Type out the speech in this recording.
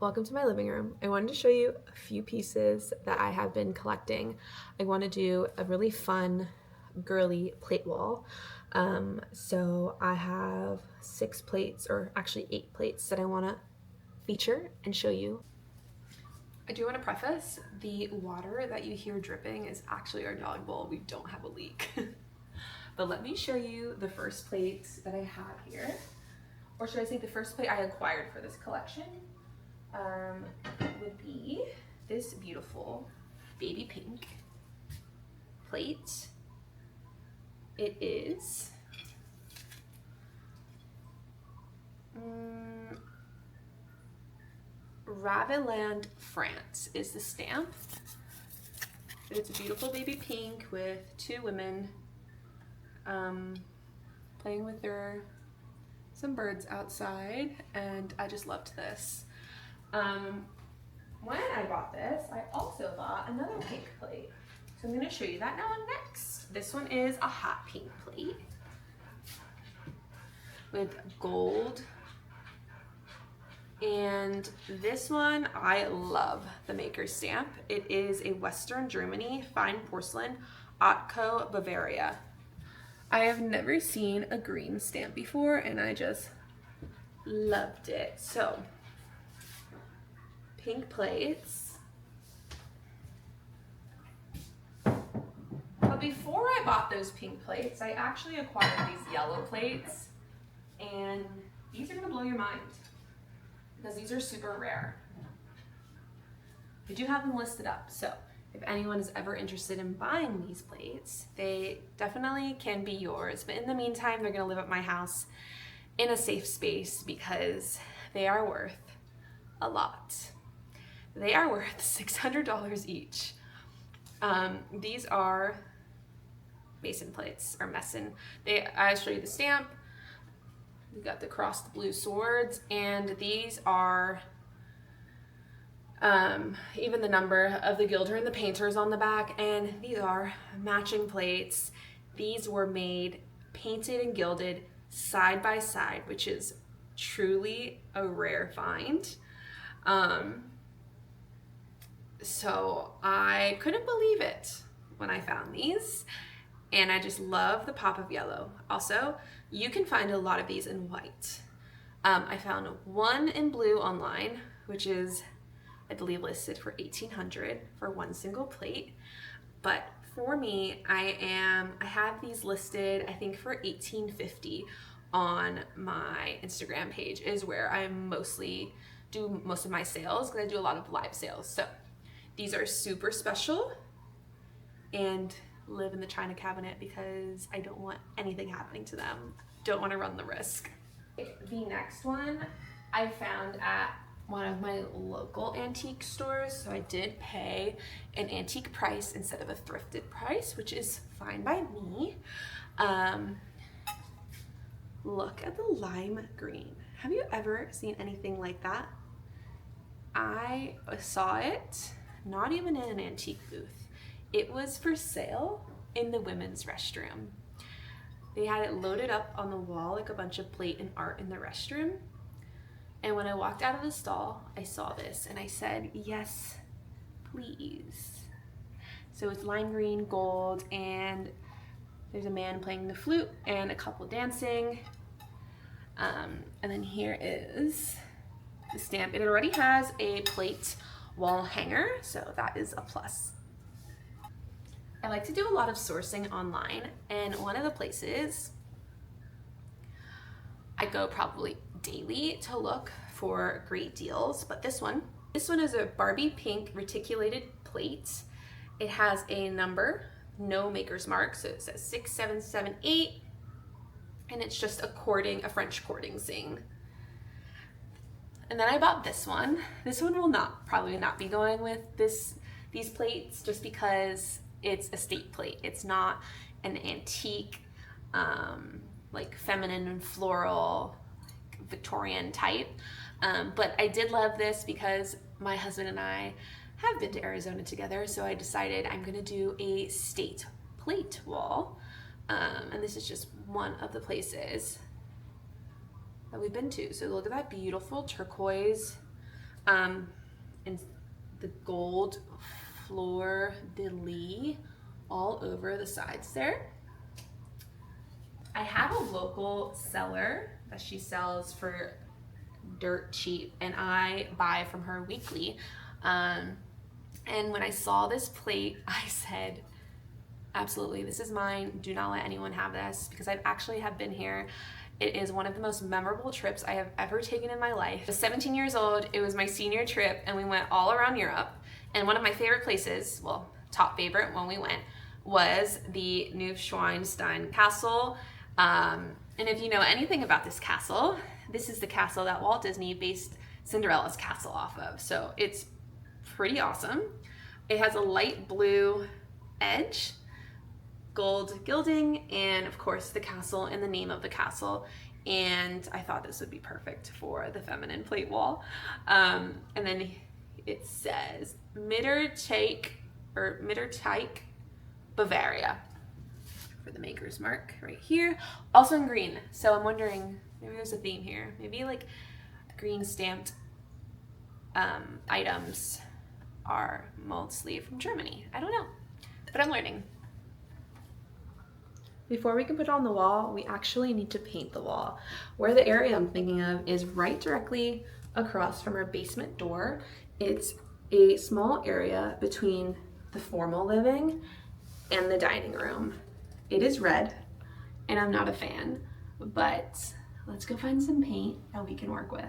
Welcome to my living room. I wanted to show you a few pieces that I have been collecting. I want to do a really fun, girly plate wall. So I have 6 plates, or actually 8 plates, that I want to feature and show you. I do want to preface, the water that you hear dripping is actually our dog bowl. We don't have a leak. But let me show you the first plate that I have here. Or should I say the first plate I acquired for this collection? Would be this beautiful baby pink plate. It is Raveland, France is the stamp. It's a beautiful baby pink with 2 women playing with some birds outside, and I just loved this. When I bought this, I also bought another pink plate. So I'm going to show you that now next. This one is a hot pink plate with gold. And this one, I love the maker's stamp. It is a Western Germany fine porcelain, Otco, Bavaria. I have never seen a green stamp before, and I just loved it. So, pink plates. But before I bought those pink plates, I actually acquired these yellow plates, and these are gonna blow your mind because these are super rare. I do have them listed up, so if anyone is ever interested in buying these plates, they definitely can be yours. But in the meantime, they're gonna live at my house in a safe space because they are worth a lot. They are worth $600 each. These are Mason plates, or Messen. I show you the stamp. We got the crossed blue swords, and these are even the number of the gilder and the painters on the back, and these are matching plates. These were made, painted and gilded side by side, which is truly a rare find. So I couldn't believe it when I found these, and I just love the pop of yellow. Also, you can find a lot of these in white. I found one in blue online, which is, I believe, listed for $1,800 for one single plate. But for me, I have these listed, I think, for $1,850 on my Instagram page, is where I mostly do most of my sales, because I do a lot of live sales. So these are super special and live in the china cabinet because I don't want anything happening to them. Don't want to run the risk. The next one I found at one of my local antique stores, so I did pay an antique price instead of a thrifted price, which is fine by me. Look at the lime green. Have you ever seen anything like that? I saw it not even in an antique booth. It was for sale in the women's restroom. They had it loaded up on the wall like a bunch of plate and art in the restroom. And when I walked out of the stall, I saw this and I said, yes, please. So it's lime green, gold, and there's a man playing the flute and a couple dancing. And then here is the stamp. It already has a plate wall hanger, so that is a plus. I like to do a lot of sourcing online, and one of the places I go probably daily to look for great deals, but this one is a Barbie pink reticulated plate. It has a number, no maker's mark, so it says 6778, and it's just a French cording zing. And then I bought this one. This one will probably not be going with these plates, just because it's a state plate. It's not an antique, like feminine and floral, Victorian type. But I did love this because my husband and I have been to Arizona together, so I decided I'm gonna do a state plate wall. And this is just one of the places that we've been to. So look at that beautiful turquoise and the gold fleur de lis all over the sides there. I have a local seller that she sells for dirt cheap, and I buy from her weekly. And when I saw this plate, I said, absolutely, this is mine. Do not let anyone have this, because I actually have been here. It is one of the most memorable trips I have ever taken in my life. I was 17 years old. It was my senior trip, and we went all around Europe. And one of my favorite places, well, top favorite when we went, was the Neuschwanstein Castle. And if you know anything about this castle, this is the castle that Walt Disney based Cinderella's castle off of. So it's pretty awesome. It has a light blue edge, gold gilding, and of course the castle and the name of the castle. And I thought this would be perfect for the feminine plate wall. And then it says Mitterteich Bavaria for the maker's mark right here. Also in green. So I'm wondering, maybe there's a theme here. Maybe like green stamped items are mostly from Germany. I don't know, but I'm learning. Before we can put it on the wall, we actually need to paint the wall. Where the area I'm thinking of is right directly across from our basement door. It's a small area between the formal living and the dining room. It is red, and I'm not a fan, but let's go find some paint that we can work with.